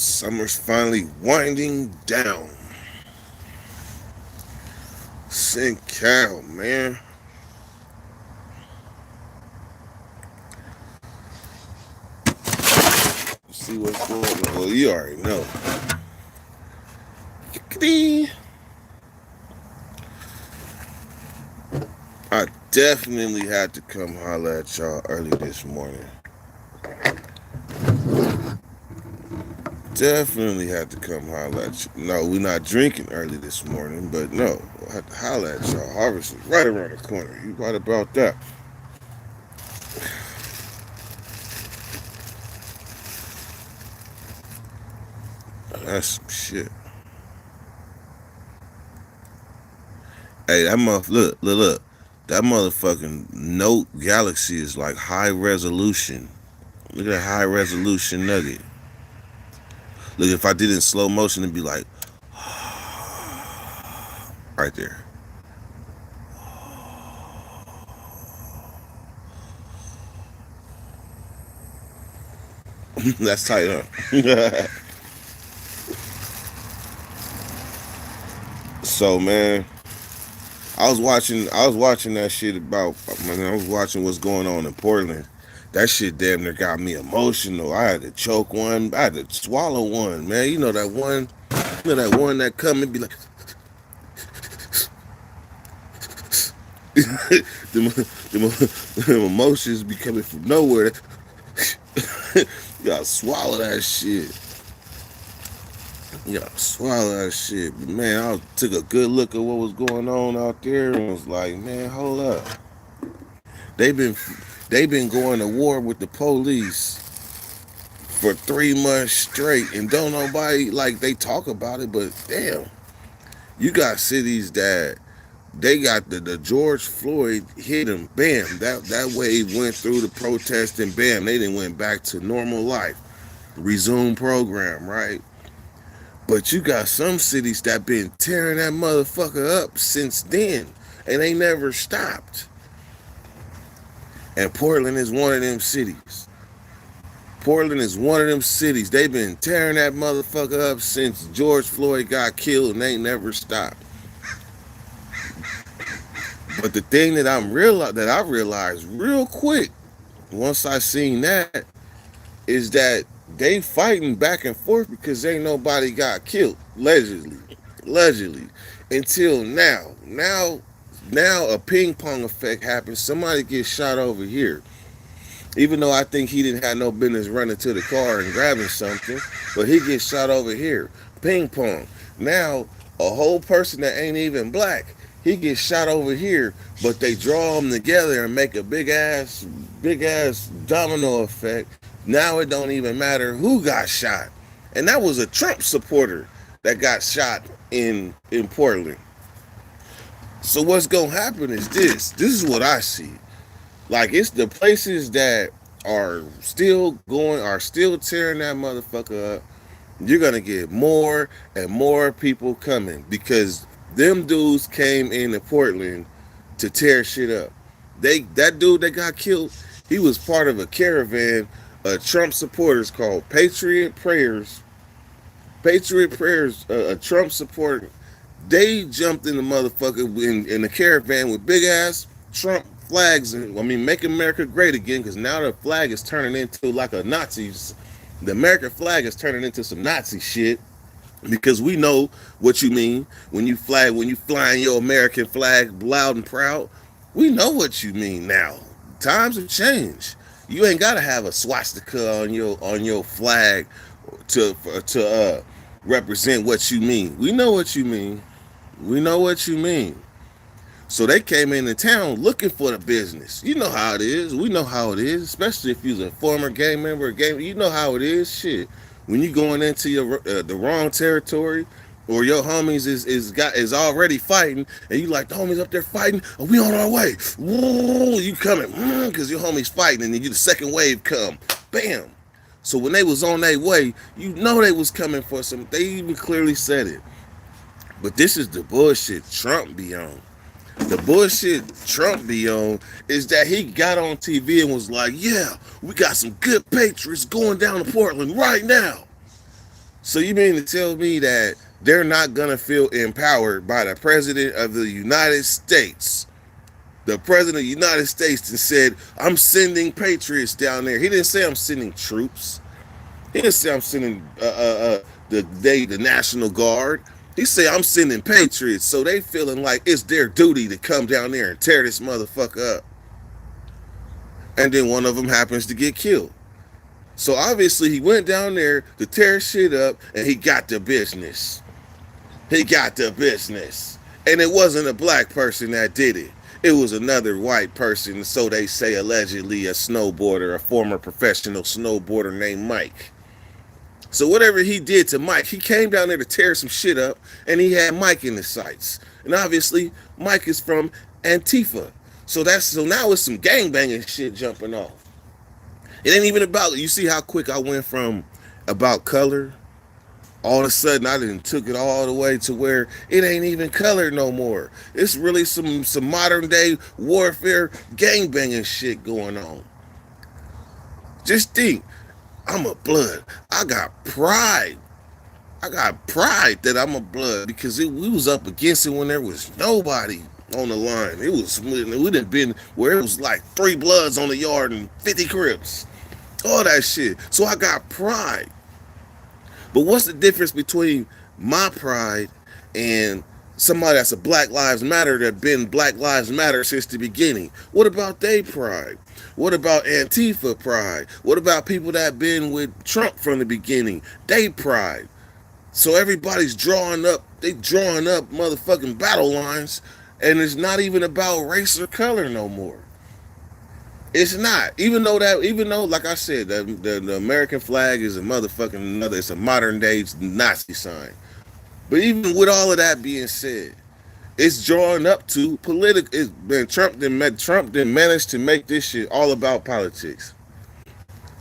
Summer's finally winding down. St. Cal, man. See what's going on. Well, you already know. I definitely had to come holler at y'all early this morning. Definitely had to come holler at you. No, we're not drinking early this morning, but no, I had to holler at y'all. Harvest is right around the corner. You right about that. That's some shit. Hey, that look. That motherfucking Note Galaxy is like high resolution. Look at that high resolution nugget. Look, if I did it in slow motion, it'd be like right there. That's tight, huh? So, man, I was watching that shit about. Man, I was watching what's going on in Portland. That shit damn near got me emotional. I had to choke one. I had to swallow one, man. You know that one. You know that one that come and be like, them emotions be coming from nowhere. You gotta swallow that shit. You gotta swallow that shit. But man, I took a good look at what was going on out there and was like, man, hold up. They've been they've been going to war with the police for 3 months straight, and don't nobody like they talk about it. But damn, you got cities that they got the George Floyd hit him, bam. That wave went through the protest and bam, they didn't went back to normal life, resume program, right? But you got some cities that been tearing that motherfucker up since then, and they never stopped. And Portland is one of them cities. Portland is one of them cities. They've been tearing that motherfucker up since George Floyd got killed, and they never stopped. But the thing that I realized real quick once I seen that is that they fighting back and forth because ain't nobody got killed allegedly until now. Now a ping pong effect happens. Somebody gets shot over here. Even though I think he didn't have no business running to the car and grabbing something, but he gets shot over here. Ping pong. Now a whole person that ain't even black, he gets shot over here, but they draw them together and make a big ass domino effect. Now it don't even matter who got shot. And that was a Trump supporter that got shot in Portland. So what's gonna happen is this. This is what I see. Like it's the places that are still tearing that motherfucker up. You're gonna get more and more people coming because them dudes came into Portland to tear shit up. That dude that got killed, he was part of a caravan of Trump supporters called Patriot Prayers. Patriot Prayers, a Trump supporter. They jumped in the motherfucker in the caravan with big ass Trump flags. And I mean, make America great again because now the flag is turning into like a Nazi. The American flag is turning into some Nazi shit because we know what you mean when you flying your American flag loud and proud. We know what you mean now. Times have changed. You ain't gotta have a swastika on your flag to represent what you mean. We know what you mean. We know what you mean. So they came into town looking for the business. You know how it is. We know how it is, especially if you're a former gang member. You know how it is. Shit, when you going into the wrong territory, or your homies is already fighting, and you like the homies up there fighting. Oh, we on our way. Whoa, you coming? Because your homies fighting, and then you the second wave come. Bam. So when they was on their way, you know they was coming for some. They even clearly said it. But this is the bullshit Trump be on. The bullshit Trump be on is that he got on TV and was like, yeah, we got some good patriots going down to Portland right now. So you mean to tell me that they're not gonna feel empowered by the president of the United States? The president of the United States that said, "I'm sending patriots down there." He didn't say I'm sending troops. He didn't say I'm sending the National Guard. He said I'm sending patriots. So they feeling like it's their duty to come down there and tear this motherfucker up. And then one of them happens to get killed. So obviously he went down there to tear shit up, and he got the business. He got the business. And it wasn't a black person that did it. It was another white person, so they say, allegedly a snowboarder, a former professional snowboarder named Mike. So whatever he did to Mike, he came down there to tear some shit up, and he had Mike in the sights. And obviously, Mike is from Antifa. So now it's some gangbanging shit jumping off. It ain't even about, you see how quick I went from about color. All of a sudden I didn't took it all the way to where it ain't even color no more. It's really some modern day warfare gangbanging shit going on. Just think, I'm a blood. I got pride. I got pride that I'm a blood because we was up against it when there was nobody on the line. We'd have been where it was like 3 bloods on the yard and 50 Crips. All that shit. So I got pride. But what's the difference between my pride and somebody that's a Black Lives Matter that been Black Lives Matter since the beginning? What about their pride? What about Antifa pride? What about people that been with Trump from the beginning? They pride. So everybody's drawing up motherfucking battle lines, and it's not even about race or color no more. It's not. Even though, like I said, the American flag is a motherfucking it's a modern day Nazi sign. But even with all of that being said, it's drawing up to political. It's been Trump didn't manage to make this shit all about politics,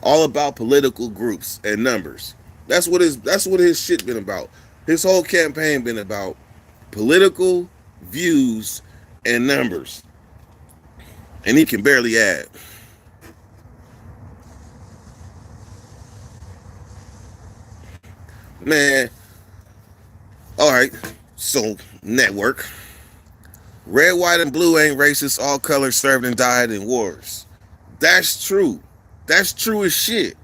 all about political groups and numbers. That's what his shit been about. His whole campaign been about political views and numbers, and he can barely add. Man, all right. So network, red, white, and blue ain't racist. All colors served and died in wars. That's true. That's true as shit.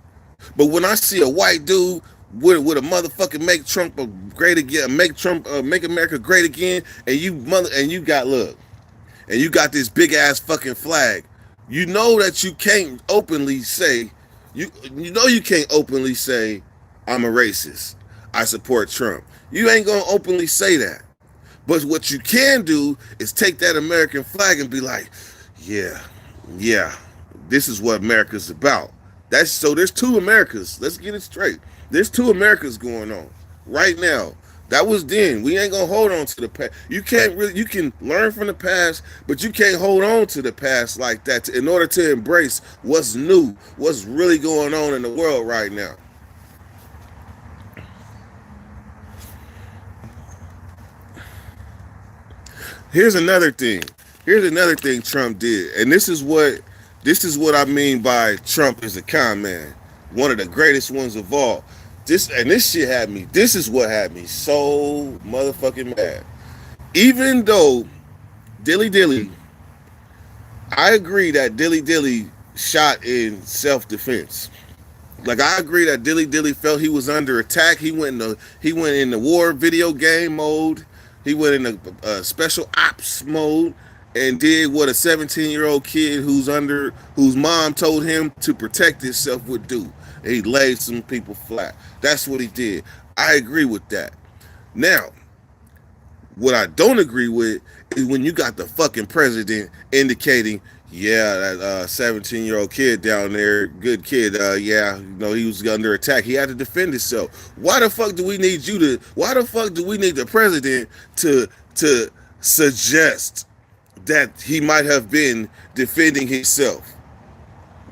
But when I see a white dude with a motherfucking make Trump great again, make America great again, and you got look, and you got this big ass fucking flag, you know that you can't openly say you can't openly say I'm a racist. I support Trump. You ain't gonna openly say that. But what you can do is take that American flag and be like, yeah, yeah, this is what America's about. There's 2 Americas. Let's get it straight. There's 2 Americas going on right now. That was then. We ain't gonna hold on to the past. You can learn from the past, but you can't hold on to the past like that in order to embrace what's new, what's really going on in the world right now. Here's another thing. Here's another thing Trump did, and this is what I mean by Trump is a con man, one of the greatest ones of all. This shit had me. This is what had me so motherfucking mad. Even though Dilly Dilly, I agree that Dilly Dilly shot in self defense. Like I agree that Dilly Dilly felt he was under attack. He went in the war video game mode. He went in the special ops mode and did what a 17-year-old kid whose mom told him to protect himself would do. He laid some people flat. That's what he did. I agree with that. Now, what I don't agree with is when you got the fucking president indicating, yeah, that 17-year-old kid down there, good kid, yeah, he was under attack. He had to defend himself. Why the fuck do we need the president to suggest that he might have been defending himself?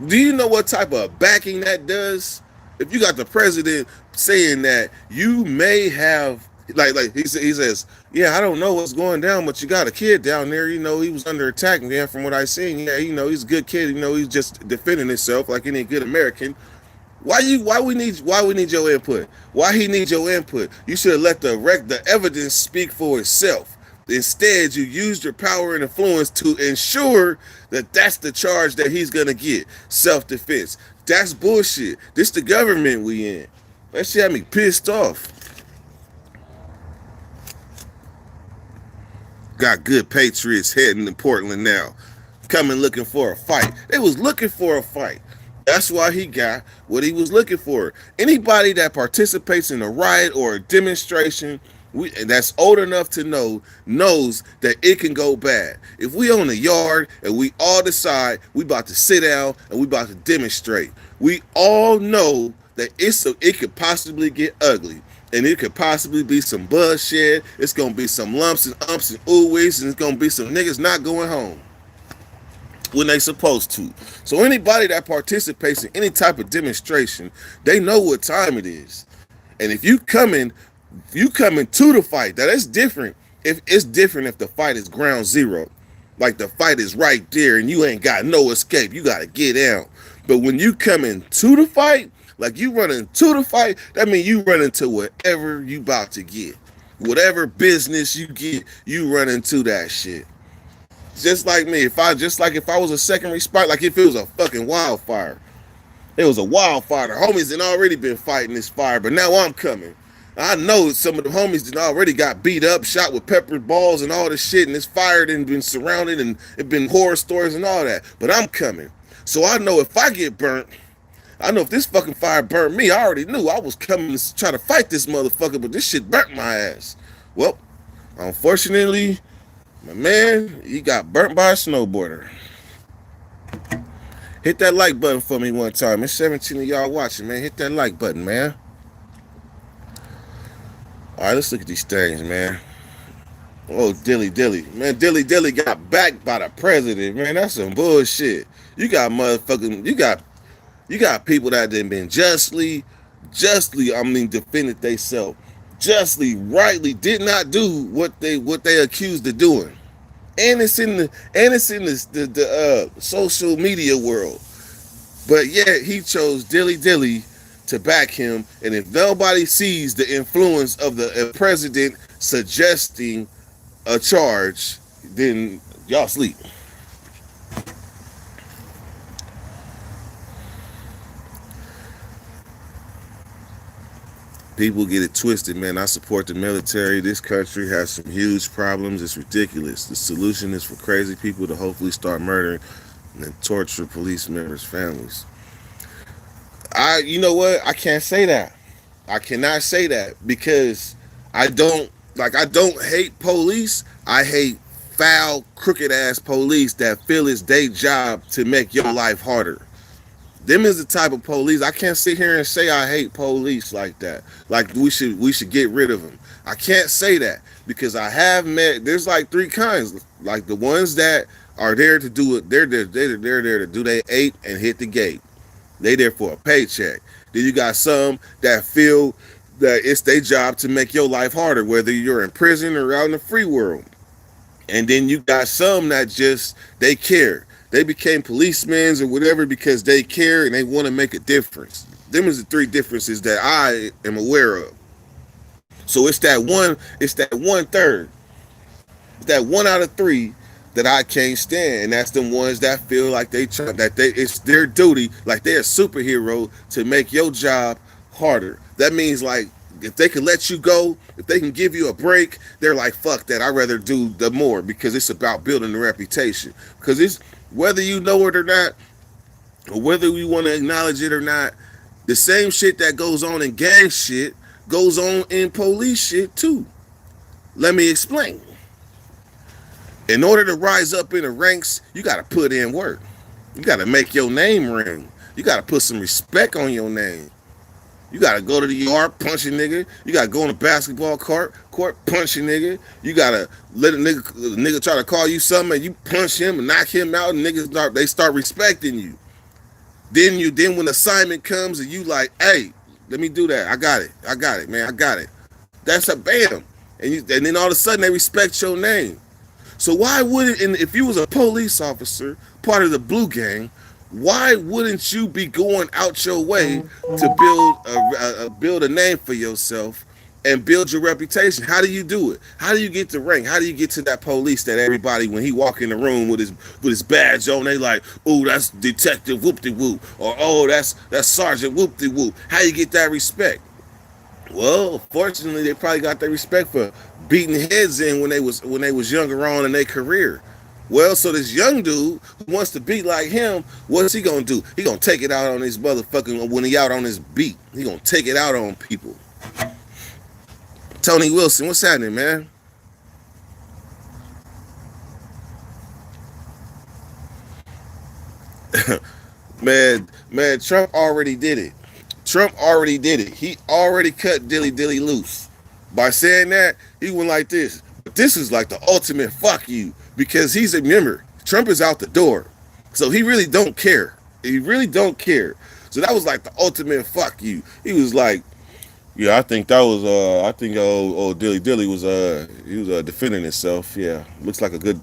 Do you know what type of backing that does? If you got the president saying that you may have, like he says, yeah, I don't know what's going down, but you got a kid down there, he was under attack, man, from what I seen. Yeah, he's a good kid, he's just defending himself like any good American. Why we need your input? Why he need your input? You should have let the evidence speak for itself. Instead, you used your power and influence to ensure that that's the charge that he's gonna get. Self-defense. That's bullshit. This the government we in. That shit had me pissed off. Got good patriots heading to Portland now, coming looking for a fight. They was looking for a fight. That's why he got what he was looking for. Anybody that participates in a riot or a demonstration, that's old enough to know, knows that it can go bad. If we own a yard and we all decide we about to sit down and we about to demonstrate, we all know that it could possibly get ugly. And it could possibly be some bloodshed. It's gonna be some lumps and umps and oohs, and it's gonna be some niggas not going home when they supposed to. So anybody that participates in any type of demonstration, they know what time it is. And if you coming to the fight, that's different. If it's different if the fight is ground zero, like the fight is right there and you ain't got no escape, you gotta get out. But when you coming to the fight, like you running to the fight, that means you run into whatever you about to get. Whatever business you get, you run into that shit. Just like me, if I was a second responder, like if it was a fucking wildfire. It was a wildfire. The homies had already been fighting this fire, but now I'm coming. I know some of the homies that already got beat up, shot with pepper balls and all this shit, and this fire done been surrounded and it been horror stories and all that. But I'm coming. So I know if I get burnt, I know if this fucking fire burnt me, I already knew I was coming to try to fight this motherfucker, but this shit burnt my ass. Well, unfortunately, my man, he got burnt by a snowboarder. Hit that like button for me one time. It's 17 of y'all watching, man. Hit that like button, man. All right, let's look at these things, man. Oh, Dilly Dilly. Man, Dilly Dilly got backed by the president, man. That's some bullshit. You got motherfucking, you got people that have been defended themselves. Justly, rightly, did not do what they accused of doing. And it's in the social media world. But yet he chose Dilly Dilly to back him. And if nobody sees the influence of the president suggesting a charge, then y'all sleep. People get it twisted, man. I support the military. This country has some huge problems. It's ridiculous. The solution is for crazy people to hopefully start murdering and torture police members' families. You know what? I can't say that. I cannot say that because I don't hate police. I hate foul, crooked ass police that feel it's their job to make your life harder. Them is the type of police I can't sit here and say I hate police like that. Like we should get rid of them. I can't say that because I have met. There's like three kinds. Like the ones that are there to do it. They're there to do their 8 and hit the gate. They there for a paycheck. Then you got some that feel that it's their job to make your life harder, whether you're in prison or out in the free world. And then you got some that just they care. They became policemen or whatever because they care and they want to make a difference. Them is the three differences that I am aware of. So it's that one third. It's that one out of three that I can't stand. And that's the ones that feel like it's their duty, like they're a superhero to make your job harder. That means like if they can let you go, if they can give you a break, they're like, fuck that. I'd rather do the more because it's about building a reputation. Because it's whether you know it or not, or whether you want to acknowledge it or not, the same shit that goes on in gang shit goes on in police shit too. Let me explain. In order to rise up in the ranks, you got to put in work. You got to make your name ring. You got to put some respect on your name. You gotta go to the yard, punch a nigga. You gotta go on the basketball court, punch a nigga. You gotta let a nigga try to call you something, and you punch him and knock him out, and they start respecting you. Then when assignment comes and you like, hey, let me do that. I got it, man. I got it. That's a bam, and then all of a sudden they respect your name. So why wouldn't, and if you was a police officer, part of the blue gang, Why wouldn't you be going out your way to build a name for yourself and build your reputation? How do you do it? How do you get the rank? How do you get to that police that everybody, when he walk in the room with his badge on, they like, oh, that's Detective Whoop de Whoop, or oh, that's Sergeant Whoop de Whoop. How you get that respect? Well, fortunately, they probably got their respect for beating heads in when they was younger on in their career. Well, so this young dude who wants to beat like him, what's he gonna do? He gonna take it out on his motherfucking when he out on his beat. He gonna take it out on people. Tony Wilson, what's happening, man? Man, Trump already did it. Trump already did it. He already cut Dilly Dilly loose. By saying that, he went like this. But this is like the ultimate fuck you because he's a member. Trump is out the door. So he really don't care. He really don't care. So that was like the ultimate fuck you. He was like, yeah, I think that was I think old Dilly Dilly was he was defending himself. Yeah. Looks like a good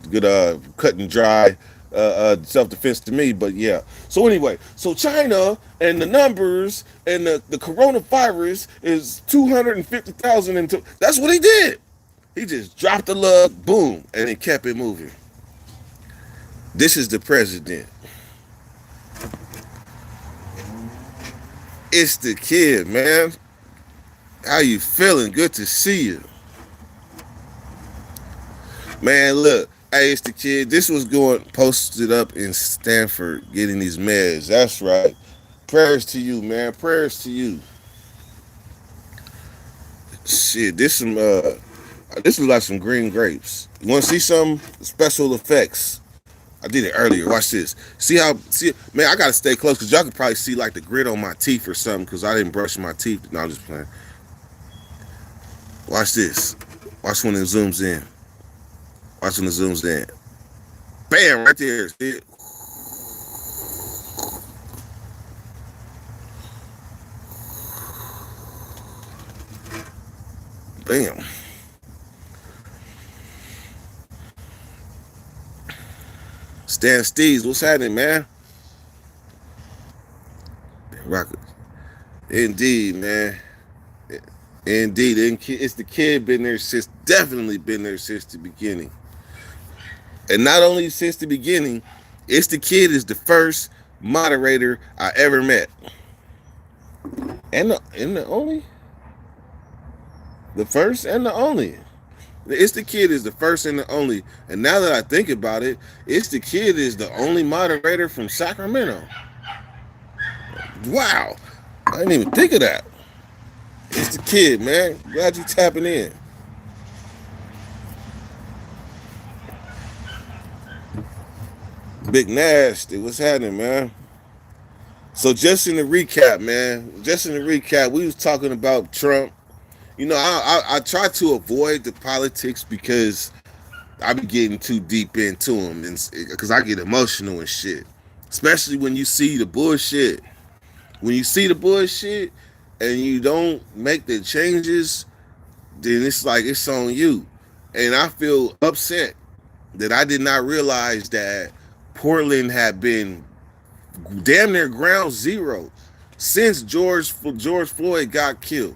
cut and dry self defense to me, but yeah. So anyway, so China and the numbers and the coronavirus is 250,000 into that's what he did. He just dropped the lug, boom, and he kept it moving. This is the president. It's the kid, man. How you feeling? Good to see you. Man, look, hey, it's the kid. This was going posted up in Stanford getting these meds. That's right. Prayers to you, man. Prayers to you. Shit, this is like some green grapes. You want to see some special effects? I did it earlier. Watch this. See, man, I gotta stay close because y'all can probably see like the grit on my teeth or something because I didn't brush my teeth. No, I'm just playing. Watch this. Watch when it zooms in. Watch when it zooms in. Bam, right there. See? Bam. Stan Steves, what's happening, man? Rocket. Indeed, man. Indeed. It's the kid been there since, definitely been there since the beginning. And not only since the beginning, it's the kid is the first moderator I ever met. And the only? The first and the only. It's the kid is the first and the only. And now that I think about it, it's the kid is the only moderator from Sacramento. Wow. I didn't even think of that. It's the kid, man. Glad you tapping in. Big Nasty, what's happening, man? So just in the recap, man. Just in the recap, we was talking about Trump. You know, I try to avoid the politics because I be getting too deep into them, because I get emotional and shit. Especially when you see the bullshit. When you see the bullshit and you don't make the changes, then it's like it's on you. And I feel upset that I did not realize that Portland had been damn near ground zero since George Floyd got killed.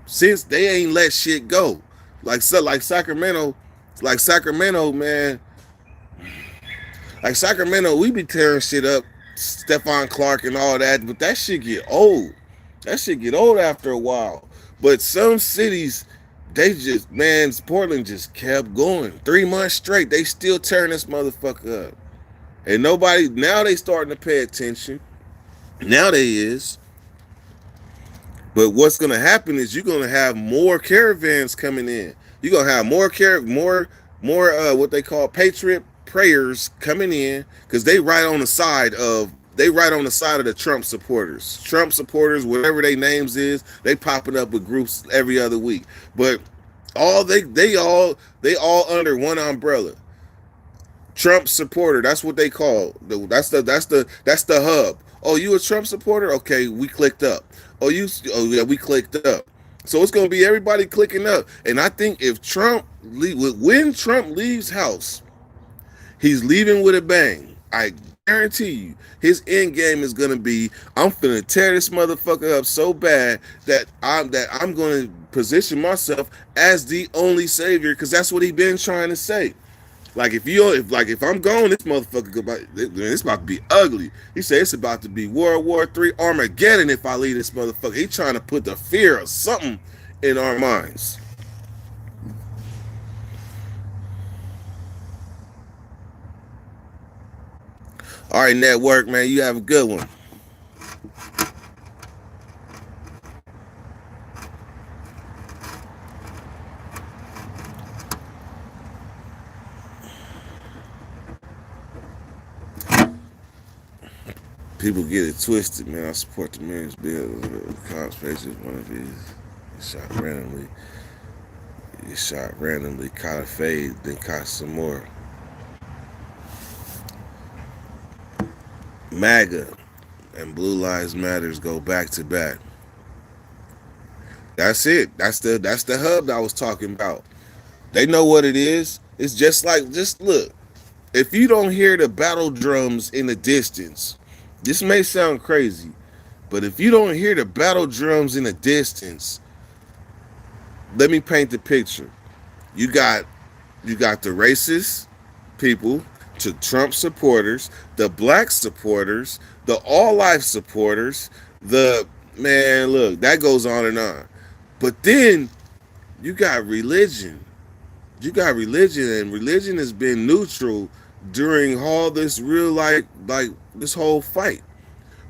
Since they ain't let shit go, like Sacramento, man, like Sacramento, we be tearing shit up, Stephon Clark and all that, but that shit get old. That shit get old after a while. But some cities, they just, man, Portland just kept going. 3 months straight, they still tearing this motherfucker up. And nobody, now they starting to pay attention. Now they is. But what's gonna happen is you're gonna have more caravans coming in. You're gonna have more what they call patriot prayers coming in because they right on the side of the Trump supporters. Trump supporters, whatever their names is, they popping up with groups every other week. But all they all under one umbrella. Trump supporter, that's what they call. That's the hub. Oh, you a Trump supporter? Okay, we clicked up. Oh yeah, we clicked up. So it's gonna be everybody clicking up. And I think if when Trump leaves house, he's leaving with a bang. I guarantee you, his end game is gonna be, I'm finna tear this motherfucker up so bad that I'm gonna position myself as the only savior, because that's what he been trying to say. Like if I'm gone, this motherfucker it's about to be ugly. He said it's about to be World War III Armageddon if I leave this motherfucker. He trying to put the fear of something in our minds. All right, network man, you have a good one. People get it twisted, man. I support the marriage bill. Conspiracy is one of these. Shot randomly. You shot randomly, caught a fade, then caught some more. MAGA and Blue Lives Matters go back to back. That's it. That's the hub that I was talking about. They know what it is. It's just look. If you don't hear the battle drums in the distance, this may sound crazy, but if you don't hear the battle drums in the distance, let me paint the picture. You got you got the racist people, to Trump supporters, the black supporters, the all life supporters, the man, look, that goes on and on. But then you got religion. You got religion, and religion has been neutral during all this real like this whole fight.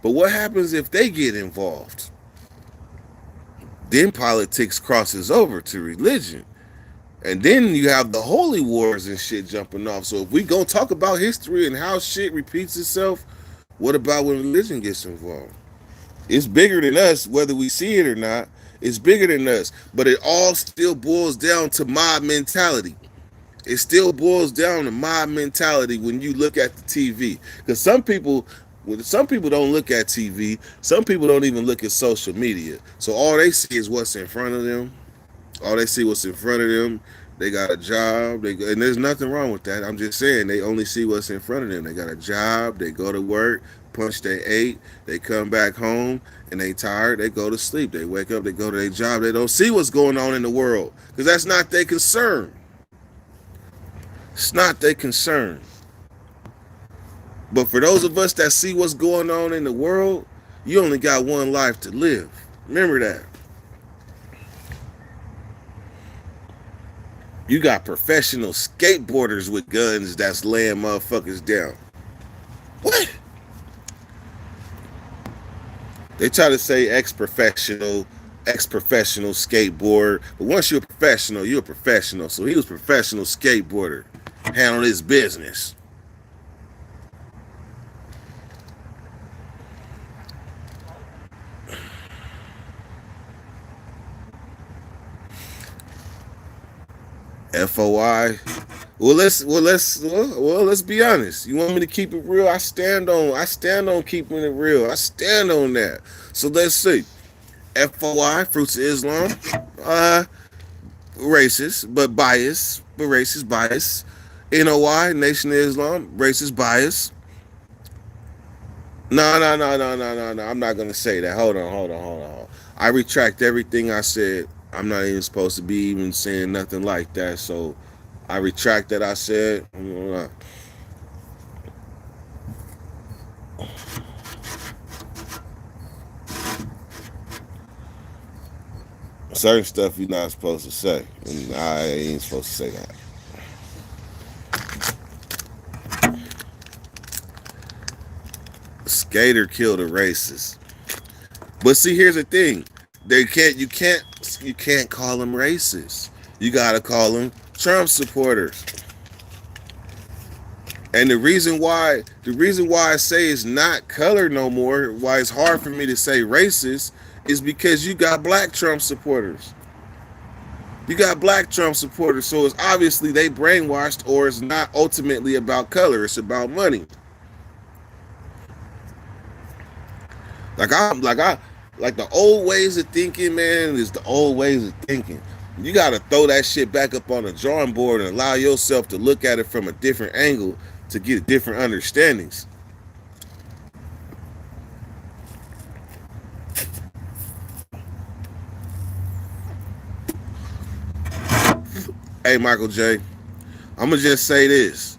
But what happens if they get involved? Then politics crosses over to religion. And then you have the holy wars and shit jumping off. So if we gonna talk about history and how shit repeats itself, what about when religion gets involved? It's bigger than us, whether we see it or not. It's bigger than us. But it all still boils down to mob mentality. It still boils down to mob mentality when you look at the TV. Because some people don't look at TV. Some people don't even look at social media. So all they see is what's in front of them. All they see what's in front of them. They got a job. And there's nothing wrong with that. I'm just saying they only see what's in front of them. They got a job. They go to work, punch they ate. They come back home and they tired. They go to sleep. They wake up. They go to their job. They don't see what's going on in the world because that's not their concern. It's not their concern. But for those of us that see what's going on in the world, you only got one life to live. Remember that. You got professional skateboarders with guns that's laying motherfuckers down. What? They try to say ex-professional skateboarder. But once you're a professional, you're a professional. So he was a professional skateboarder. Handled his business. FOI. Let's be honest. You want me to keep it real? I stand on keeping it real. I stand on that. So let's see. FOI, Fruits of Islam, racist, but bias, but racist bias. NOI, Nation of Islam, racist bias. No. I'm not gonna say that. Hold on. I retract everything I said. I'm not even supposed to be even saying nothing like that. So I retract that I said. Certain stuff you're not supposed to say. And I ain't supposed to say that. Skater killed a racist. But see, here's the thing. You can't call them racist. You gotta call them Trump supporters. And the reason why I say it's not color no more, why it's hard for me to say racist, is because you got black Trump supporters. You got black Trump supporters, so it's obviously they brainwashed, or it's not ultimately about color, it's about money. Like the old ways of thinking, man, is the old ways of thinking. You gotta throw that shit back up on the drawing board and allow yourself to look at it from a different angle to get different understandings. hey, Michael J. I'm gonna just say this.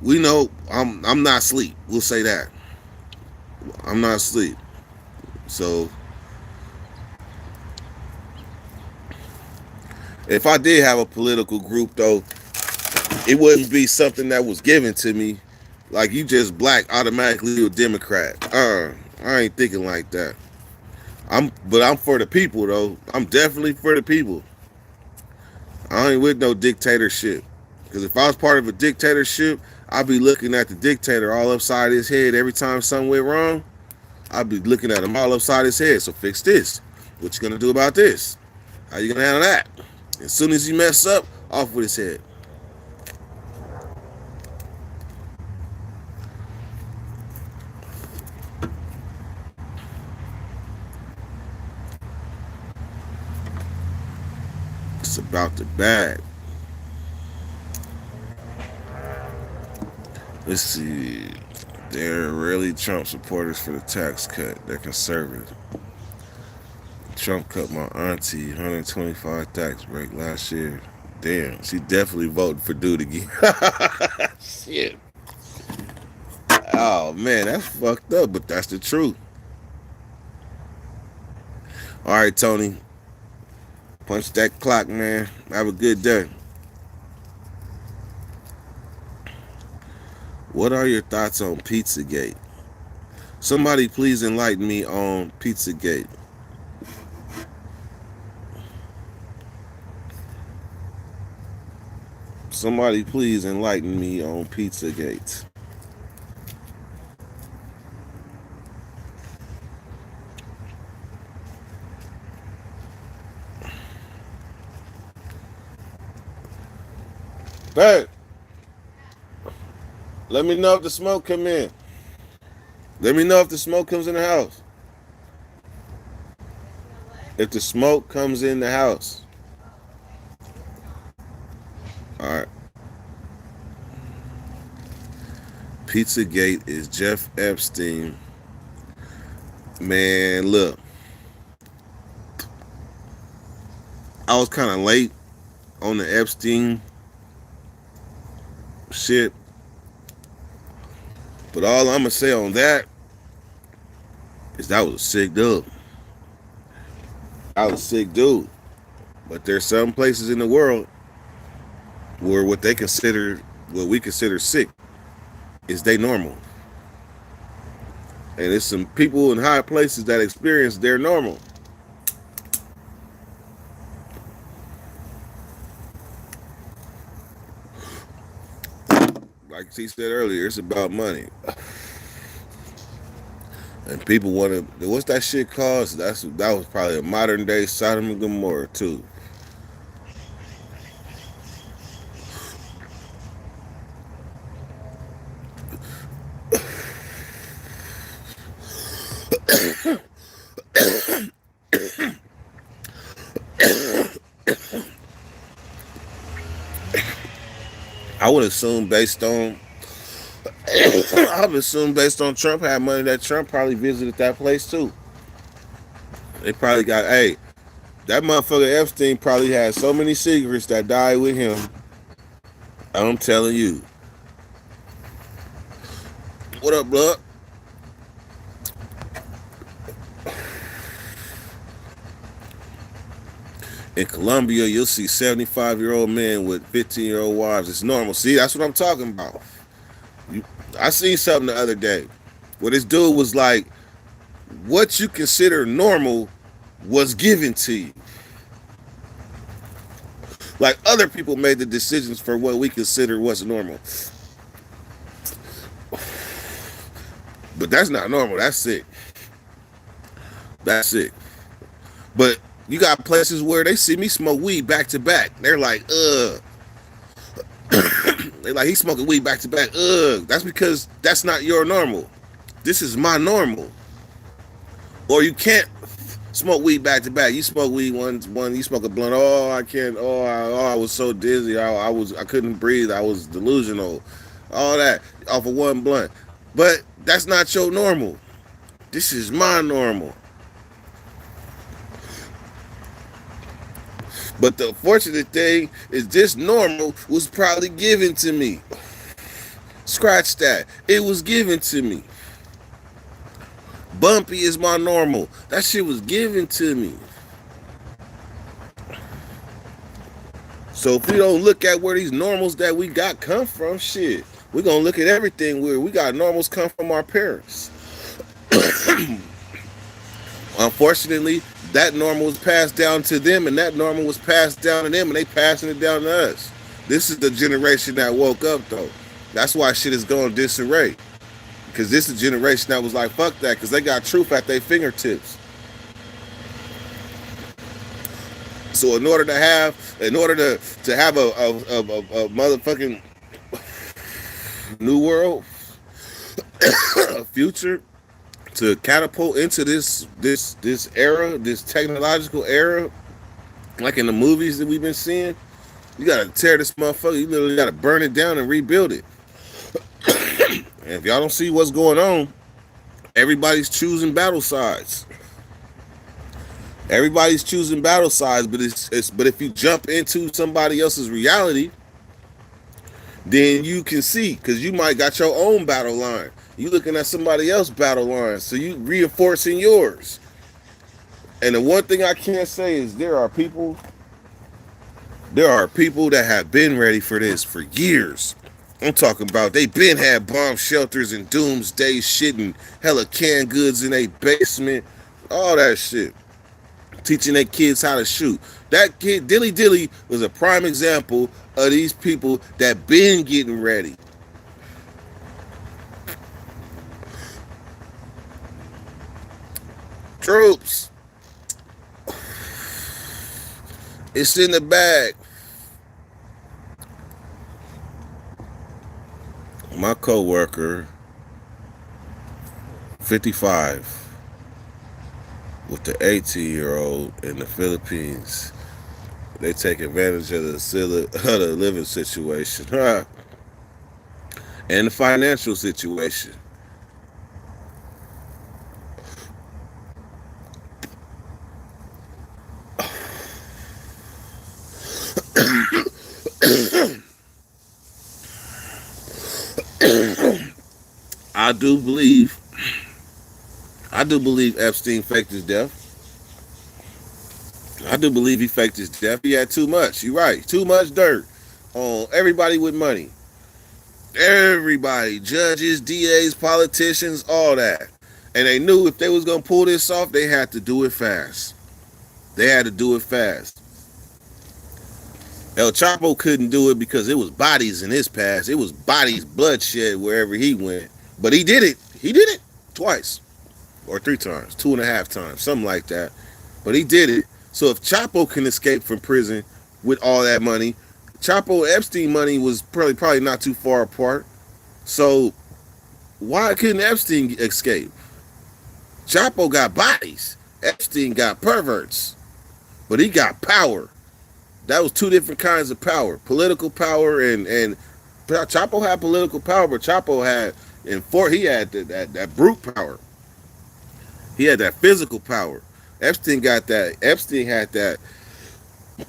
We know I'm not asleep. We'll say that. I'm not asleep. So if I did have a political group though, it wouldn't be something that was given to me. Like you just black automatically you a Democrat. I ain't thinking like that. But I'm for the people though. I'm definitely for the people. I ain't with no dictatorship. Because if I was part of a dictatorship, I'd be looking at the dictator all upside his head every time something went wrong. I'd be looking at him all upside his head. So fix this. What you gonna do about this? How you gonna handle that? As soon as he mess up, off with his head. It's about the bag. Let's see. They're really Trump supporters for the tax cut. They're conservative. Trump cut my auntie 125 tax break last year. Damn, she definitely voted for dude again. Shit. Oh man, that's fucked up, but that's the truth. All right, Tony. Punch that clock, man. Have a good day. What are your thoughts on Pizzagate? Somebody please enlighten me on Pizzagate. Somebody please enlighten me on Pizzagate. Hey, let me know if the smoke come in. Let me know if the smoke comes in the house. If the smoke comes in the house. All right. Pizzagate is Jeff Epstein. Man, look. I was kind of late on the Epstein shit. But all I'm going to say on that is that was a sick dude. I was a sick dude. But there's some places in the world where what we consider sick is they normal. And there's some people in high places that experience their normal. Like he said earlier, it's about money. And people want to, what's that shit called? That was probably a modern day Sodom and Gomorrah too. I would assume based on Trump had money that Trump probably visited that place too. They probably got, hey, that motherfucker Epstein probably had so many secrets that died with him. I'm telling you. What up, blood? In Colombia, you'll see 75-year-old men with 15-year-old wives. It's normal. See, that's what I'm talking about. I seen something the other day where this dude was like, what you consider normal was given to you. Like other people made the decisions for what we consider what's normal. But that's not normal. That's sick. That's sick. But you got places where they see me smoke weed back to back. They're like, ugh. They're like, he's smoking weed back to back. Ugh. That's because that's not your normal. This is my normal. Or you can't smoke weed back to back. You smoke weed one, you smoke a blunt. Oh, I can't. I was so dizzy. I couldn't breathe. I was delusional. All that off of one blunt. But that's not your normal. This is my normal. But the fortunate thing is this normal was probably given to me. Scratch that. It was given to me. Bumpy is my normal. That shit was given to me. So if we don't look at where these normals that we got come from, shit, we're gonna look at everything where we got normals come from our parents. Unfortunately, that normal was passed down to them, and that normal was passed down to them, and they passing it down to us. This is the generation that woke up, though. That's why shit is going disarray. Because this is a generation that was like, fuck that, because they got truth at their fingertips. So in order to have a motherfucking new world, a future, to catapult into this era, this technological era, like in the movies that we've been seeing, you gotta tear this motherfucker. You literally gotta burn it down and rebuild it. And if y'all don't see what's going on, everybody's choosing battle sides. Everybody's choosing battle sides, but but if you jump into somebody else's reality, then you can see, because you might got your own battle line. You looking at somebody else's battle line, so you reinforcing yours. And the one thing I can't say is there are people that have been ready for this for years. I'm talking about they been had bomb shelters and doomsday shit and hella canned goods in a basement, all that shit. Teaching their kids how to shoot. That kid, Dilly Dilly, was a prime example of these people that been getting ready. Troops, it's in the bag. My coworker, 55, with the 18-year-old in the Philippines. They take advantage of the living situation and the financial situation. I do believe Epstein faked his death. I do believe he faked his death. He had too much. You're right. Too much dirt on everybody with money. Everybody, judges, DAs, politicians, all that. And they knew if they was gonna pull this off, they had to do it fast. They had to do it fast. El Chapo couldn't do it because it was bodies in his past. It was bodies, bloodshed wherever he went. But he did it. He did it twice or 3 times, 2.5 times, something like that. But he did it. So if Chapo can escape from prison with all that money, Chapo Epstein money was probably not too far apart. So why couldn't Epstein escape? Chapo got bodies. Epstein got perverts. But he got power. That was two different kinds of power. Political power and Chapo had political power, but Chapo had he had that brute power. He had that physical power. Epstein had that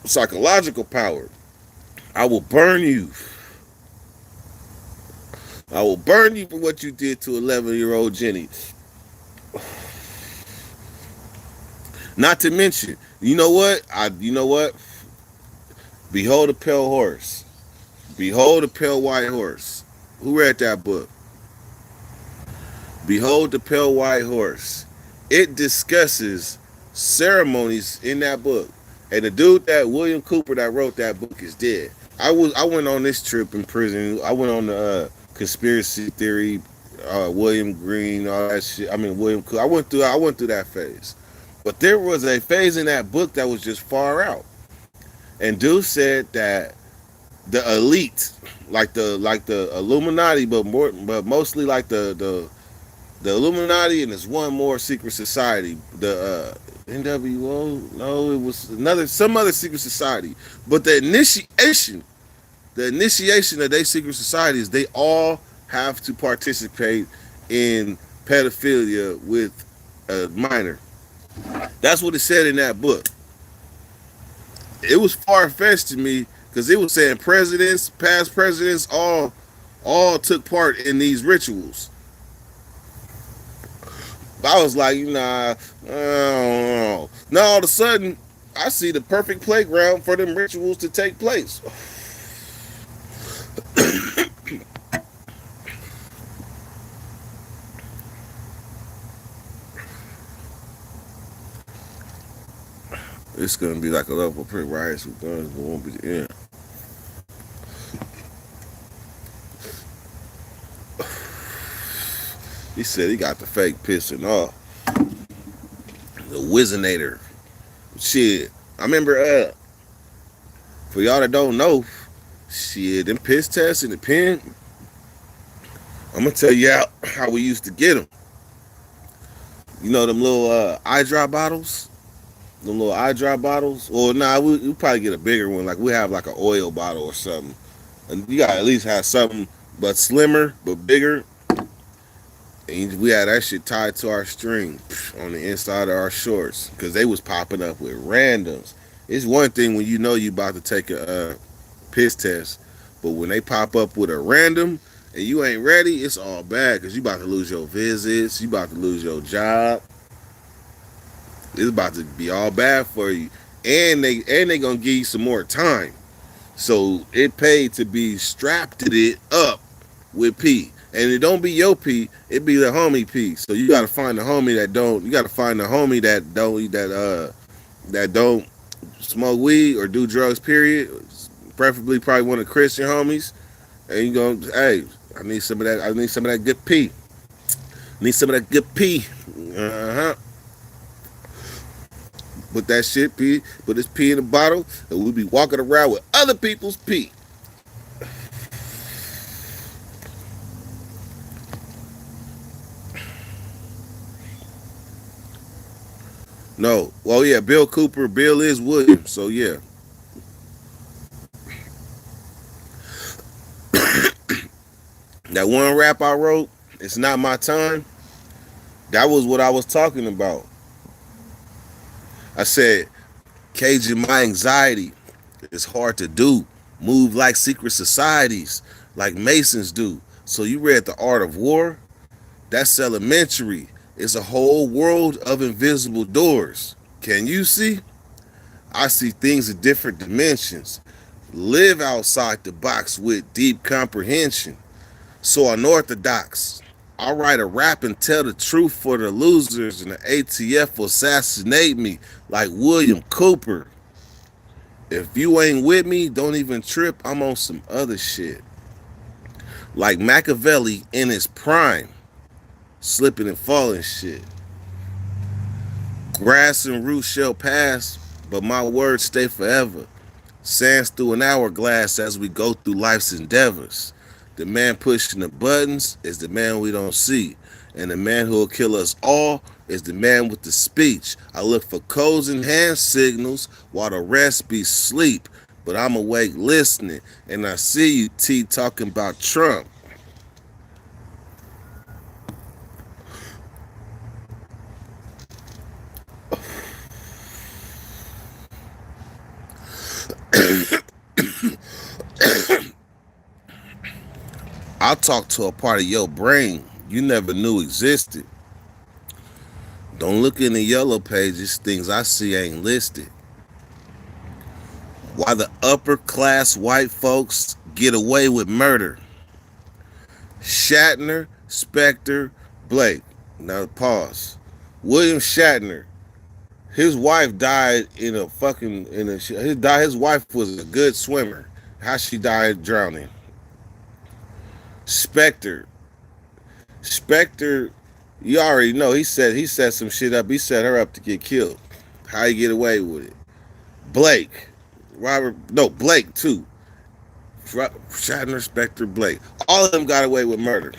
psychological power. I will burn you. I will burn you for what you did to 11-year-old Jenny. Not to mention, you know what? Behold a pale horse. Behold a pale white horse. Who read that book? Behold the pale white horse. It discusses ceremonies in that book. And the dude William Cooper that wrote that book is dead. I went on this trip in prison. I went on the conspiracy theory, William Green, all that shit. I mean William Cooper. I went through that phase. But there was a phase in that book that was just far out. And dude said that the elite, like the Illuminati, but mostly like the Illuminati, and there's one more secret society, the NWO. No, it was some other secret society. But the initiation of their secret societies, they all have to participate in pedophilia with a minor. That's what it said in that book. it was far fetched to me because it was saying presidents, past presidents, all took part in these rituals. I was like, nah, I don't know. Now all of a sudden, I see the perfect playground for them rituals to take place. It's gonna be like a level of riots with guns, but won't be the end. He said he got the fake pissing off. The Wizinator. Shit. I remember for y'all that don't know, shit, them piss tests in the pen, I'm gonna tell you how we used to get them. You know them little eye drop bottles? Them little eye drop bottles? Or nah, we probably get a bigger one. Like we have like an oil bottle or something. And you gotta at least have something but slimmer, but bigger. And we had that shit tied to our string on the inside of our shorts because they was popping up with randoms. It's one thing when you know you about to take a piss test, but when they pop up with a random and you ain't ready, it's all bad because you about to lose your visits, you about to lose your job. It's about to be all bad for you, and they gonna give you some more time. So it paid to be strapped to it up with P. And it don't be your P, it be the homie P. So you gotta find the homie that don't. You gotta find the homie that don't smoke weed or do drugs. Period. Preferably probably one of the Christian homies. And you go, hey, I need some of that. I need some of that good P. Need some of that good P. Uh huh. Put that shit P. Put this P in the bottle, and we'll be walking around with other people's P. No. Well, yeah, Bill Cooper. Bill is Williams. So yeah. That one rap I wrote, It's Not My Time, that was what I was talking about. I said, caging my anxiety is hard to do. Move like secret societies, like Masons do. So you read The Art of War? That's elementary. It's a whole world of invisible doors. Can you see? I see things in different dimensions. Live outside the box with deep comprehension. So unorthodox. I'll write a rap and tell the truth for the losers, and the ATF will assassinate me like William Cooper. If you ain't with me, don't even trip. I'm on some other shit. Like Machiavelli in his prime, slipping and falling shit. Grass and roots shall pass, but my words stay forever. Sands through an hourglass as we go through life's endeavors. The man pushing the buttons is the man we don't see. And the man who will kill us all is the man with the speech. I look for codes and hand signals while the rest be sleep. But I'm awake listening, and I see you T talking about Trump. I'll talk to a part of your brain you never knew existed. Don't look in the yellow pages, things I see ain't listed. Why the upper class white folks get away with murder. Shatner, Spectre, Blake. Now pause. William Shatner, his wife died in a fucking his wife was a good swimmer. How she died drowning. Spectre, Spectre, you already know he set some shit up. He set her up to get killed. How you get away with it? Blake, Blake too. Shatner, Spectre, Blake. All of them got away with murder.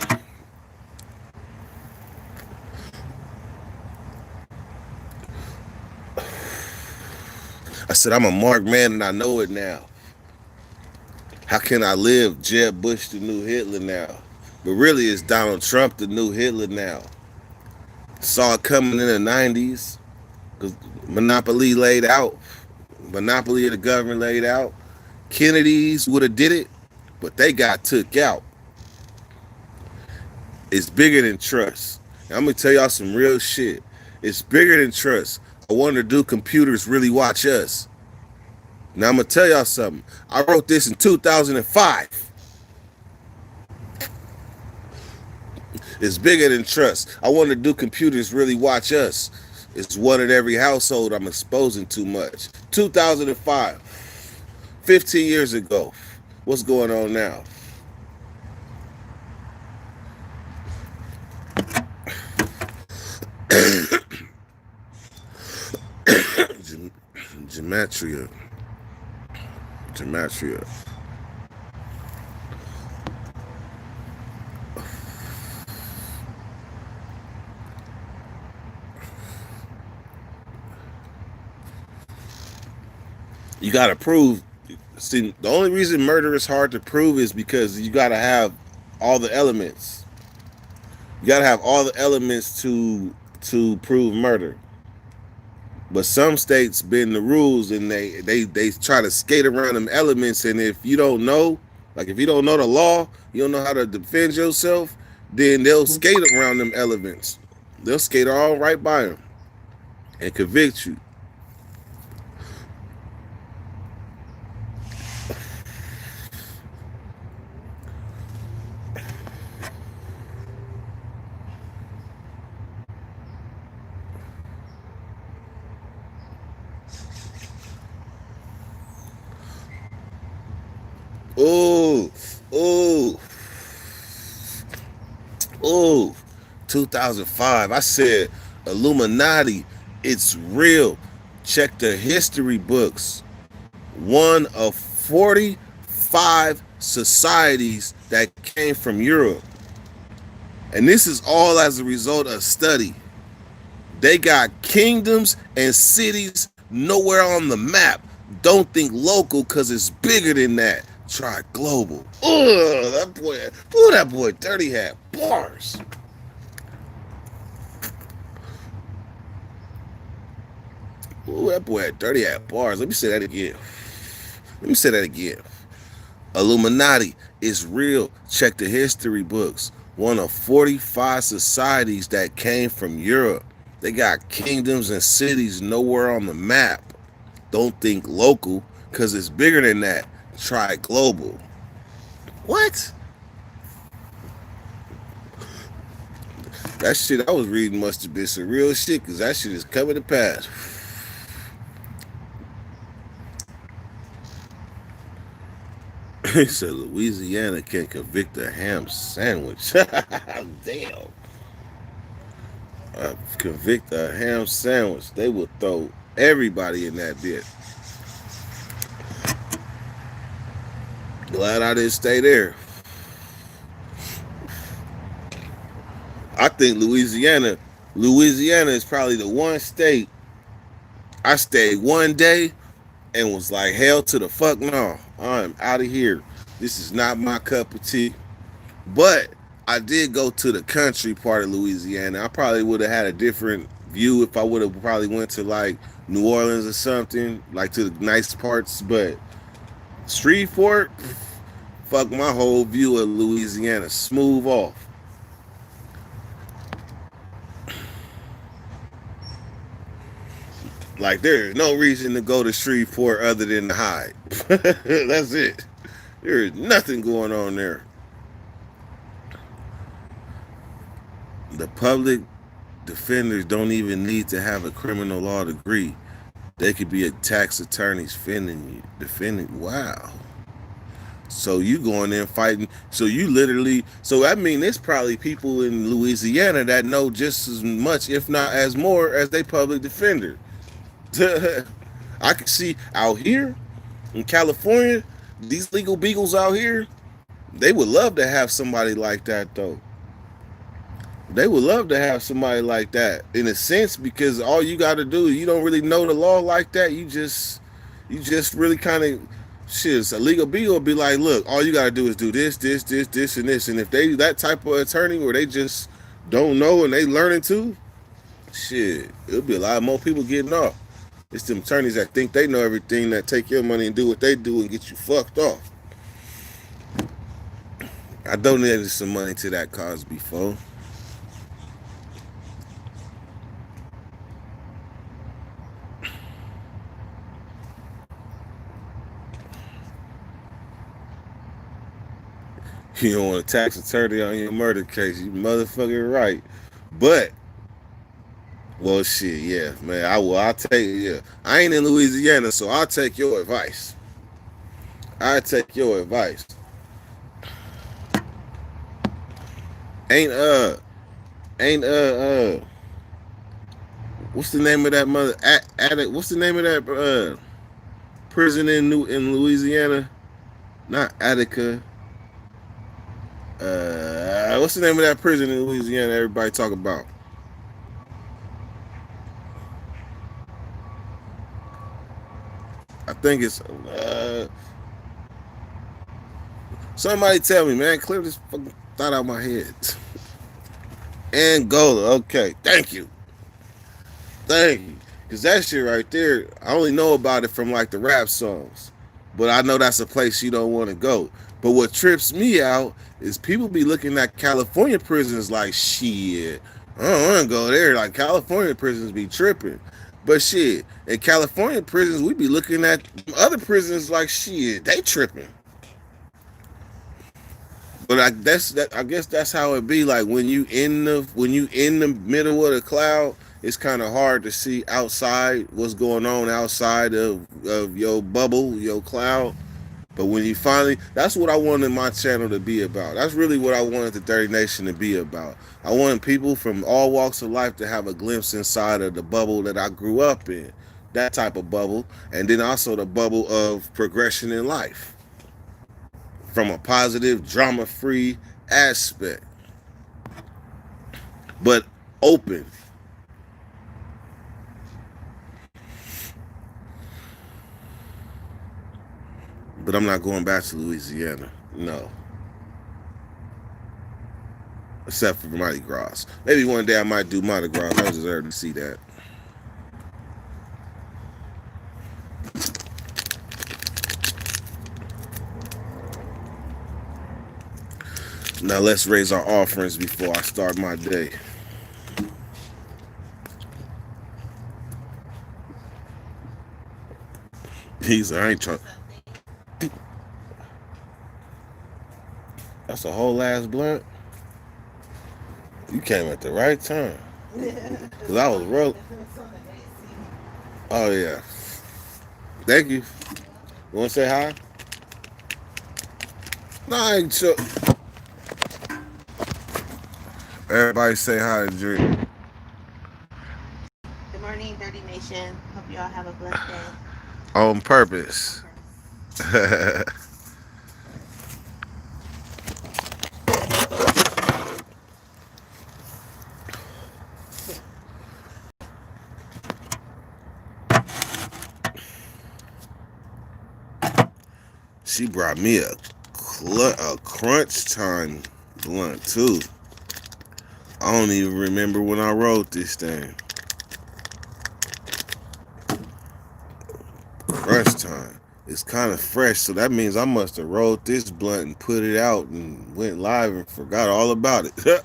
I said I'm a marked man and I know it now. How can I live Jeb Bush the new Hitler now? But really it's Donald Trump the new Hitler now. Saw it coming in the 90s because Monopoly laid out. Monopoly of the government laid out. Kennedy's would have did it, but they got took out. It's bigger than trust. And I'm gonna tell y'all some real shit. It's bigger than trust. I wonder, do computers really watch us? Now I'm gonna tell y'all something. I wrote this in 2005. It's bigger than trust. I wonder, do computers really watch us? It's one in every household I'm exposing too much. 2005, 15 years ago. What's going on now? Gematria. Gematria. You gotta prove. See, the only reason murder is hard to prove is because you gotta have all the elements. You gotta have all the elements to prove murder. But some states bend the rules and they try to skate around them elements. And if you don't know, like if you don't know the law, you don't know how to defend yourself, then they'll skate around them elements. They'll skate all right by them and convict you. Oh, oh, oh. 2005. I said Illuminati. It's real. Check the history books. One of 45 societies that came from Europe. And this is all as a result of study. They got kingdoms and cities nowhere on the map. Don't think local because it's bigger than that. Try global. That boy Dirty had bars. Ooh, that boy had Dirty had bars. Let me say that again. Illuminati is real. Check the history books. One of 45 societies that came from Europe. They got kingdoms and cities nowhere on the map. Don't think local, because it's bigger than that. Try global. What? That shit I was reading must have been some real shit, because that shit is coming to pass. He said Louisiana can convict a ham sandwich. Damn. Convict a ham sandwich. They will throw everybody in that bit. Glad I didn't stay there. I think Louisiana is probably the one state I stayed one day and was like, hell to the fuck no. I'm out of here. This is not my cup of tea. But I did go to the country part of Louisiana. I probably would have had a different view if I would have probably went to like New Orleans or something, like to the nice parts. But Shreveport, fuck my whole view of Louisiana. Smooth off. Like there's no reason to go to Shreveport other than to hide. That's it. There is nothing going on there. The public defenders don't even need to have a criminal law degree. They could be a tax attorney defending. Wow. So you going in fighting. So you literally. So I mean, there's probably people in Louisiana that know just as much, if not as more, as they public defender. I can see out here in California, these legal beagles out here, they would love to have somebody like that though. They would love to have somebody like that in a sense, because all you got to do, you don't really know the law like that. You just really kind of shit. A legal beagle will be like, look, all you got to do is do this, this, this, this, and this. And if they that type of attorney where they just don't know and they learning too, shit, it'll be a lot more people getting off. It's them attorneys that think they know everything, that take your money and do what they do and get you fucked off. I donated some money to that cause before. You don't want a tax attorney on your murder case. You motherfucking right. But, well, shit, yeah, man. I'll take, yeah. I ain't in Louisiana, so I'll take your advice. I take your advice. Ain't, ain't, what's the name of that mother, what's the name of that, prison in Louisiana? Not Attica. What's the name of that prison in Louisiana everybody talk about? I think it's somebody tell me, man. Clear this fucking thought out of my head. Angola. Okay, thank you, thank you. Cause that shit right there, I only know about it from like the rap songs, but I know that's a place you don't want to go. But what trips me out is people be looking at California prisons like shit. I don't want to go there. Like California prisons be tripping. But shit, in California prisons, we be looking at other prisons like shit. They tripping. But I guess that's how it be. Like when you in the middle of the cloud, it's kind of hard to see outside what's going on outside of your bubble, your cloud. But when you finally, that's what I wanted my channel to be about. That's really what I wanted the Dirty Nation to be about. I wanted people from all walks of life to have a glimpse inside of the bubble that I grew up in, that type of bubble, and then also the bubble of progression in life from a positive, drama-free aspect, but open. But I'm not going back to Louisiana. No. Except for Mardi Gras. Maybe one day I might do Mardi Gras. I deserve to see that. Now let's raise our offerings before I start my day. He's I ain't trying. That's a whole ass blunt. You came at the right time. Cause I was roll. Oh yeah. Thank you. You wanna say hi? No, I ain't sure. Everybody say hi to Dream. Good morning, Dirty Nation. Hope you all have a blessed day. On purpose. She brought me a crunch time blunt too. I don't even remember when I wrote this thing. Crunch time. It's kind of fresh, so that means I must have rolled this blunt and put it out and went live and forgot all about it.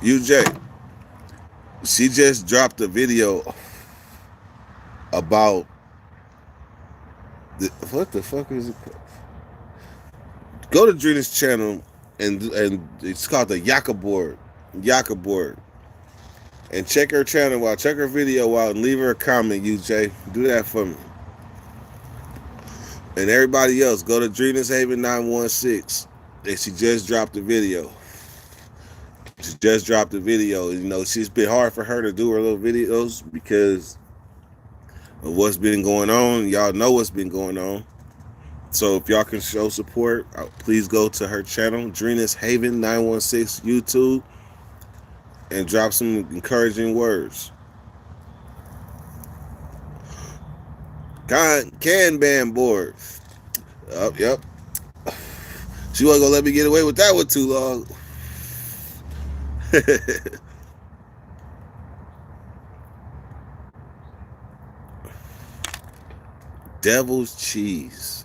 UJ, she just dropped a video about what the fuck is it? Go to Drina's channel and it's called the Yaka board. Yaka board. And check her channel out, check her video out, and leave her a comment, UJ. Do that for me. And everybody else, go to Drina's Haven 916. And she just dropped the video. She just dropped the video. You know, she's been hard for her to do her little videos because of what's been going on. Y'all know what's been going on. So if y'all can show support, please go to her channel, Drina's Haven 916 YouTube, and drop some encouraging words. Kanban board. Yep. She wasn't gonna let me get away with that one too long. Devil's cheese.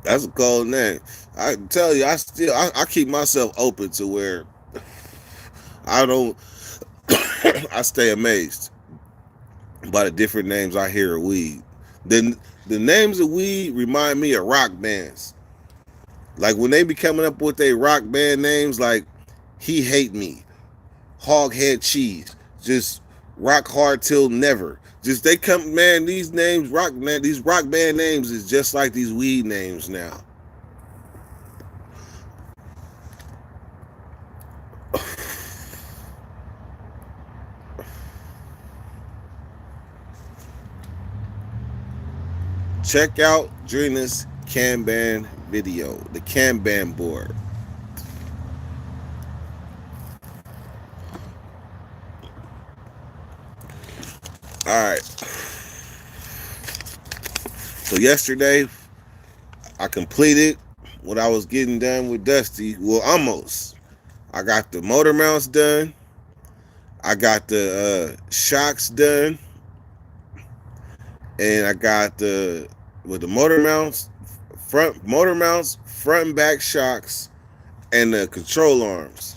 That's a cold name. I tell you, I keep myself open to where I don't I stay amazed by the different names I hear of weed. The names of weed remind me of rock bands. Like when they be coming up with their rock band names, like He Hate Me, Hoghead Cheese, just Rock Hard Till Never. Just they come, man. These names, these rock band names is just like these weed names now. Check out Drina's Kanban video, the Kanban board. All right. So yesterday, I completed what I was getting done with Dusty. Well, almost. I got the motor mounts done. I got the shocks done, and I got the motor mounts, front and back shocks, and the control arms.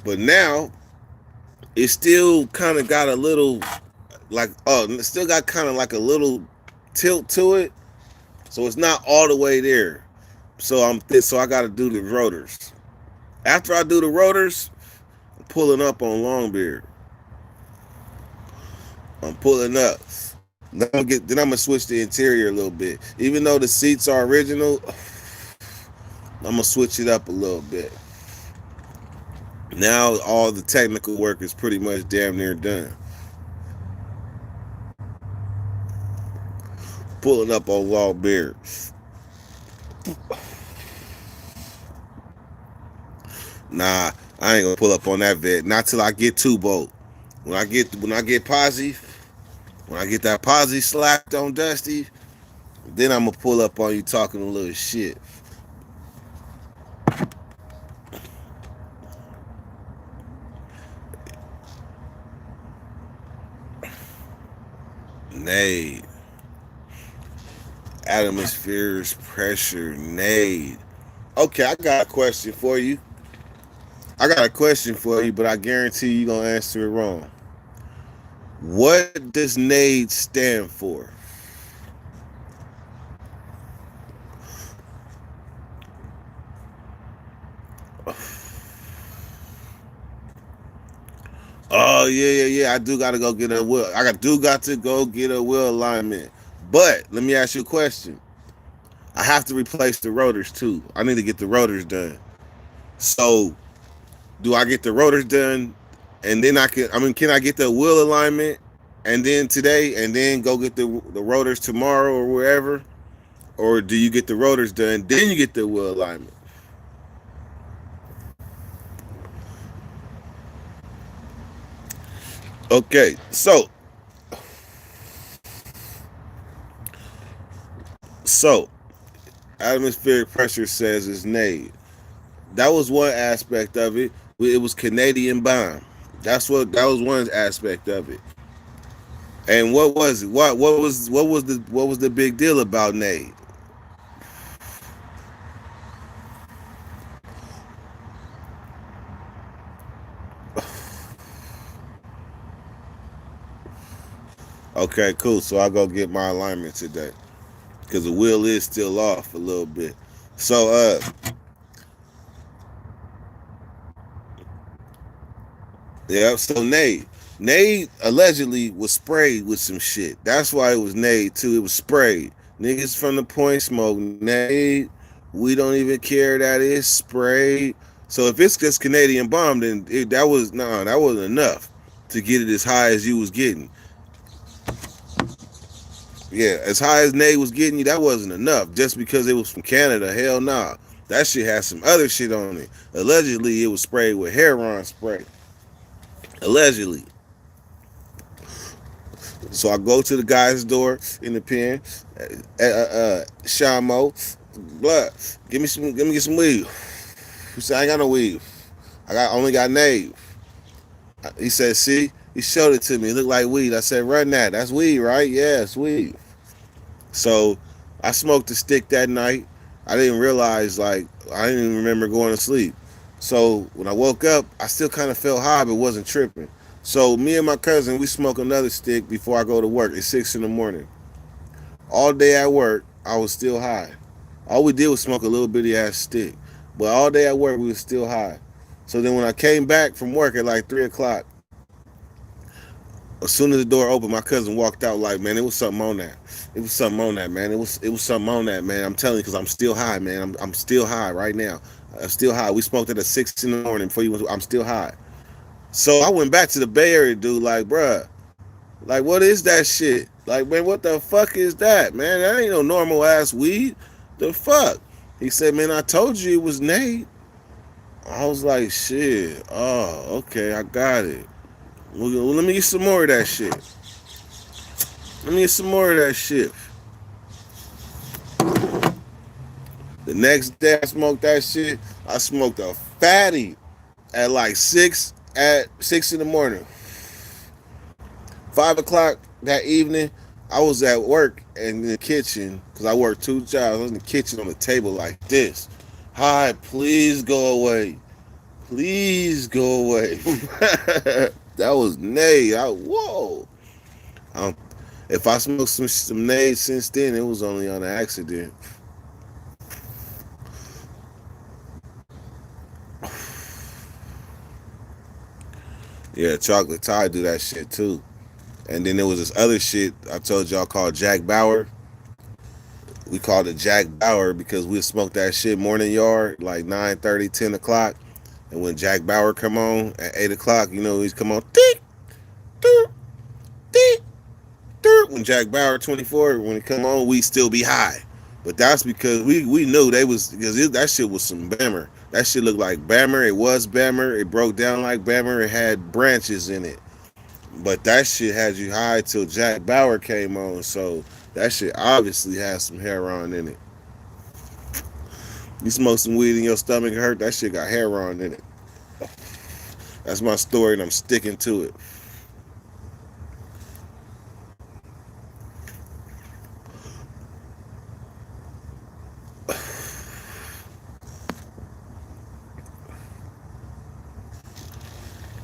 But now it still kind of got a little it still got kind of like a little tilt to it, so it's not all the way there. So I got to do the rotors. After I do the rotors, I'm pulling up on Longbeard. I'm pulling up. Then I'm gonna switch the interior a little bit. Even though the seats are original, I'm gonna switch it up a little bit. Now all the technical work is pretty much damn near done. Pulling up on Longbeard. Nah, I ain't gonna pull up on that vet. Not till I get 2-bolt. When I get Posse, when I get that Posse slapped on Dusty, then I'm gonna pull up on you talking a little shit. Nade. Atmosphere's pressure. Nade. Okay, I got a question for you. But I guarantee you gonna answer it wrong. What does NADE stand for? Oh yeah. I do gotta go get a wheel. Got to go get a wheel alignment. But let me ask you a question. I have to replace the rotors too. I need to get the rotors done. So, do I get the rotors done, and then can I get the wheel alignment, and then today, and then go get the rotors tomorrow or wherever, or do you get the rotors done, then you get the wheel alignment? Okay, so atmospheric pressure says it's NADE. That was one aspect of it. It was Canadian bomb. That was one aspect of it. And what was it? What was the big deal about NADE? Okay, cool. So I'll go get my alignment today because the wheel is still off a little bit. So yeah. So Nade allegedly was sprayed with some shit. That's why it was Nade too. It was sprayed. Niggas from the Point smoke Nade. We don't even care that it's sprayed. So if it's just Canadian bomb, then that wasn't enough to get it as high as you was getting. Yeah, as high as Nate was getting you, that wasn't enough. Just because it was from Canada, hell nah. That shit had some other shit on it. Allegedly, it was sprayed with heroin spray. Allegedly. So I go to the guy's door in the pen. Shamo, blood. Give me get some weed. He said I ain't got no weed. Only got Nate. He said, see, He showed it to me. It looked like weed. I said, run that. That's weed, right? Yeah, it's weed. So I smoked the stick that night. I didn't realize, like, I didn't even remember going to sleep. So when I woke up, I still kind of felt high, but wasn't tripping. So me and my cousin, we smoke another stick before I go to work at 6 in the morning. All day at work, I was still high. All we did was smoke a little bitty ass stick. But all day at work, we was still high. So then when I came back from work at like 3 o'clock, as soon as the door opened, my cousin walked out like, man, it was something on that. It was something on that, man. It was something on that, man. I'm telling you, because I'm still high, man. I'm still high right now. I'm still high. We smoked at 6 in the morning before you went. I'm still high. So I went back to the Bay Area, dude. Like, bruh, like, what is that shit? Like, man, what the fuck is that, man? That ain't no normal ass weed. The fuck? He said, man, I told you it was Nate. I was like, shit. Oh, okay, I got it. Well, let me get some more of that shit. Let me get some more of that shit. The next day I smoked that shit. I smoked a fatty at like 6 in the morning. 5 o'clock that evening, I was at work in the kitchen because I worked two jobs. I was in the kitchen on the table like this. Hi, please go away. Please go away. That was Nay. Whoa. Um, if I smoked some Nay since then, it was only on an accident. Yeah, chocolate Thai do that shit too. And then there was this other shit I told y'all called Jack Bauer. We called it Jack Bauer because we smoked that shit morning yard like 9:30, 10 o'clock. And when Jack Bauer come on at 8 o'clock, you know, he's come on. Tick, tick, tick, tick. When Jack Bauer 24, when he come on, we still be high. But that's because we knew they was, because that shit was some Bammer. That shit looked like Bammer. It was Bammer. It broke down like Bammer. It had branches in it. But that shit had you high till Jack Bauer came on. So that shit obviously has some heroin in it. You smoke some weed and your stomach hurt, that shit got heroin in it. That's my story and I'm sticking to it.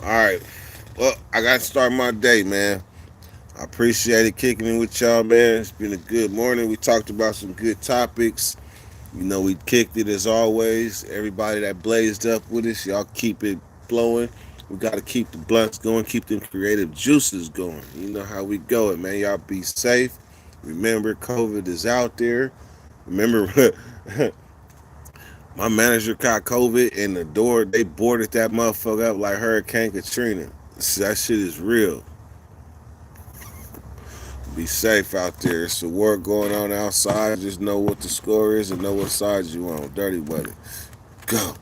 Alright. Well, I got to start my day, man. I appreciate it kicking in with y'all, man. It's been a good morning. We talked about some good topics. You know, we kicked it as always. Everybody that blazed up with us, y'all keep it flowing. We got to keep the blunts going, keep them creative juices going. You know how we go it, man. Y'all be safe. Remember, COVID is out there. Remember, my manager caught COVID and the door, they boarded that motherfucker up like Hurricane Katrina. That shit is real. Be safe out there. It's a war going on outside. Just know what the score is and know what side you on. Dirty buddy. Go.